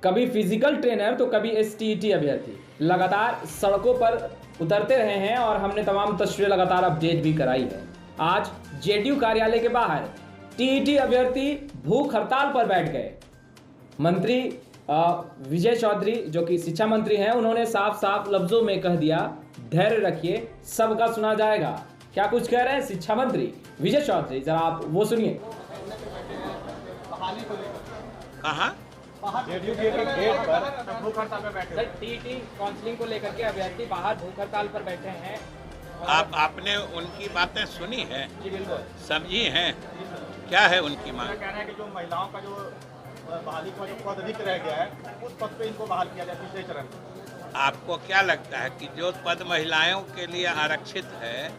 कभी physical trainer तो कभी एसटीईटी अभ्यर्थी लगातार सड़कों पर उतरते रहे हैं और हमने तमाम तस्वीरें लगातार अपडेट भी कराई है। आज जेडीयू कार्यालय के बाहर टीईटी अभ्यर्थी भूख हड़ताल पर बैठ गए। मंत्री विजय चौधरी जो कि शिक्षा मंत्री हैं, उन्होंने साफ साफ लफ्जों में कह दिया, धैर्य रखिए, सबका सुना जाएगा। क्या कुछ कह रहे हैं शिक्षा मंत्री विजय चौधरी, जरा आप वो सुनिए। कहाँ जेडीयू के गेट पर भूख हड़ताल पर बैठे। सर, टीईटी काउंसलिंग को लेकर के अभ्यर्थी बाहर भूख हड़ताल पर बैठे हैं। आपने उनकी बातें सुनी है, जी बिल्कुल समझी हैं? क्या है उनकी मांग? कहना है कि जो महिलाओं का जो बहाली का जो पद अधिक रह गया है, उस पद पे इनको बहाल किया जाए तीसरे चरण में। आपको क्या लगता है कि जो पद महिलाओं के लिए आरक्षित है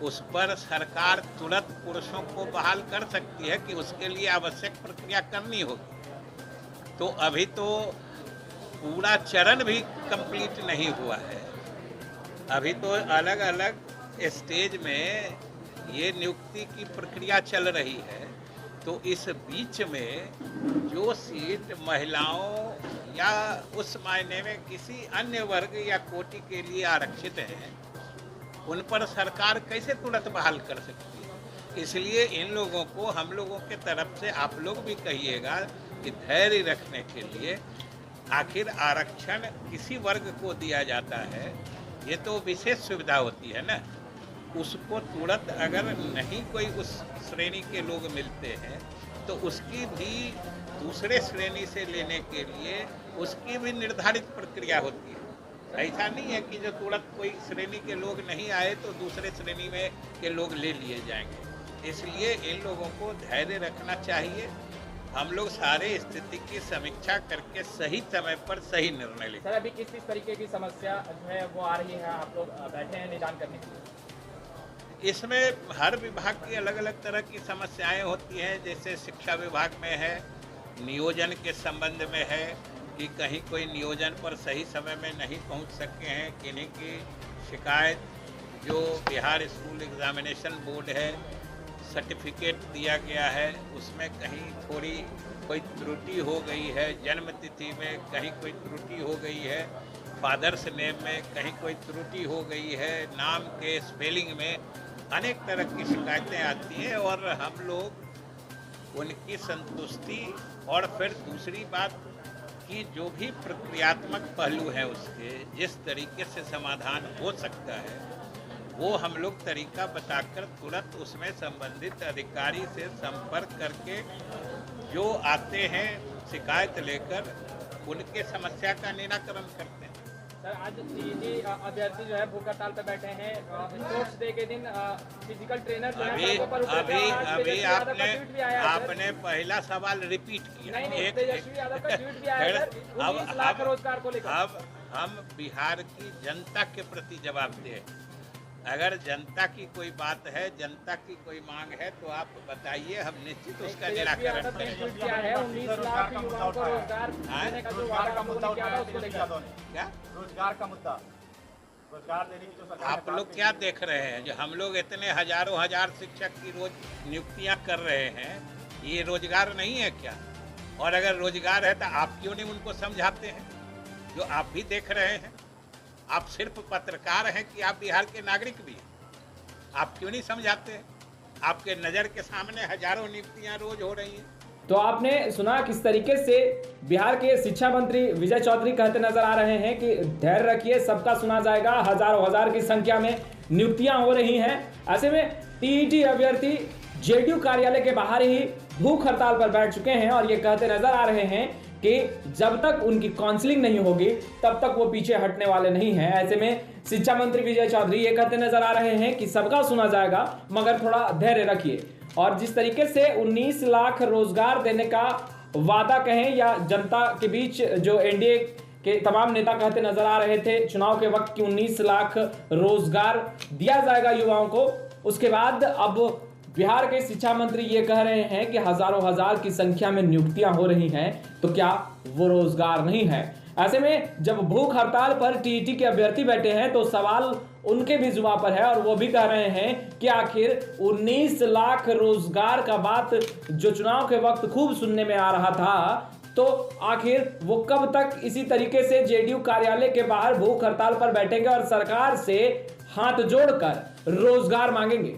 उस पर सरकार तुरंत पुरुषों को बहाल कर सकती है कि उसके लिए आवश्यक प्रक्रिया करनी होगी? तो अभी तो पूरा चरण भी कंप्लीट नहीं हुआ है। अभी तो अलग अलग स्टेज में ये नियुक्ति की प्रक्रिया चल रही है। तो इस बीच में जो सीट महिलाओं या उस मायने में किसी अन्य वर्ग या कोटि के लिए आरक्षित हैं, उन पर सरकार कैसे तुरंत बहाल कर सकती है? इसलिए इन लोगों को, हम लोगों के तरफ से आप लोग भी कहिएगा कि धैर्य रखने के लिए, आखिर आरक्षण किसी वर्ग को दिया जाता है, ये तो विशेष सुविधा होती है ना। उसको तुरंत अगर नहीं कोई उस श्रेणी के लोग मिलते हैं तो उसकी भी दूसरे श्रेणी से लेने के लिए उसकी भी निर्धारित प्रक्रिया होती है। ऐसा नहीं है कि जो तुरंत कोई श्रेणी के लोग नहीं आए तो दूसरे श्रेणी में के लोग ले लिए जाएंगे। इसलिए इन लोगों को धैर्य रखना चाहिए। हम लोग सारे स्थिति की समीक्षा करके सही समय पर सही निर्णय लेंगे। सर, अभी किस तरीके की समस्या जो है वो आ रही है, आप लोग बैठे हैं निदान करने के लिए? इसमें हर विभाग की अलग अलग तरह की समस्याएं होती हैं। जैसे शिक्षा विभाग में है, नियोजन के संबंध में है कि कहीं कोई नियोजन पर सही समय में नहीं पहुंच सके हैं, किन्हीं की शिकायत जो बिहार स्कूल एग्जामिनेशन बोर्ड है, सर्टिफिकेट दिया गया है उसमें कहीं थोड़ी कोई त्रुटि हो गई है, जन्म तिथि में कहीं कोई त्रुटि हो गई है, फादर्स नेम में कहीं कोई त्रुटि हो गई है, नाम के स्पेलिंग में अनेक तरह की शिकायतें आती हैं और हम लोग उनकी संतुष्टि और फिर दूसरी बात कि जो भी प्रक्रियात्मक पहलू है उसके जिस तरीके से समाधान हो सकता है वो हम लोग तरीका बताकर तुरंत उसमें संबंधित अधिकारी से संपर्क करके जो आते हैं शिकायत लेकर उनके समस्या का निराकरण करते हैं। सर, आज टीईटी अभ्यर्थी जो है भूख हड़ताल पर बैठे हैं। स्पोर्ट्स डे के दिन फिजिकल ट्रेनर जो है सड़कों पर उतरे हैं। आज तेजस्वी यादव का ट्वीट भी आया है। आपने पहला सवाल रिपीट किया। नहीं, तेजस्वी यादव का ट्वीट भी आया है सर, 19 लाख रोजगार को लेकर। अब हम बिहार की जनता के प्रति जवाबदेह हैं। अगर जनता की कोई बात है, जनता की कोई मांग है तो आप बताइए, हम निश्चित उसका निराकरण करेंगे। क्या है 19 लाख युवाओं को रोजगार देने का जो वादा का मुद्दा क्या था उसको लेकर? क्या रोजगार का मुद्दा, रोजगार देने की जो सरकार आप लोग क्या देख रहे हैं? जो हम लोग इतने हजारों हजार शिक्षक की रोज नियुक्तियां कर रहे हैं, ये रोजगार नहीं है क्या? और अगर रोजगार है तो आप क्यों नहीं उनको समझाते हैं? जो आप भी देख रहे हैं, आप सिर्फ पत्रकार हैं कि आप बिहार के नागरिक भी हैं? आप क्यों नहीं समझाते हैं? आपके नज़र के सामने हजारों नियुक्तियां रोज हो रही हैं। तो आपने सुना किस तरीके से बिहार के शिक्षा मंत्री विजय चौधरी कहते नजर आ रहे हैं कि धैर्य रखिए, सबका सुना जाएगा। हजारों हजार की संख्या में नियुक्तियां हो रही हैं। ऐसे में टीईटी अभ्यर्थी जेडीयू कार्यालय के बाहर ही भूख हड़ताल पर बैठ चुके हैं और ये कहते नजर आ रहे हैं कि जब तक उनकी काउंसलिंग नहीं होगी तब तक वो पीछे हटने वाले नहीं हैं। ऐसे में शिक्षा मंत्री विजय चौधरी ये कहते नजर आ रहे हैं कि सबका सुना जाएगा, मगर थोड़ा धैर्य रखिए। और जिस तरीके से 19 लाख रोजगार देने का वादा कहें या जनता के बीच जो एनडीए के तमाम नेता कहते नजर आ रहे थे चुनाव के वक्त कि 19 लाख रोजगार दिया जाएगा युवाओं को, उसके बाद अब बिहार के शिक्षा मंत्री ये कह रहे हैं कि हजारों हजार की संख्या में नियुक्तियां हो रही हैं, तो क्या वो रोजगार नहीं है? ऐसे में जब भूख हड़ताल पर टीईटी के अभ्यर्थी बैठे हैं तो सवाल उनके भी जुबान पर है और वो भी कह रहे हैं कि आखिर 19 लाख रोजगार का बात जो चुनाव के वक्त खूब सुनने में आ रहा था, तो आखिर वो कब तक इसी तरीके से जेडीयू कार्यालय के बाहर भूख हड़ताल पर बैठेंगे और सरकार से हाथ जोड़कर रोजगार मांगेंगे?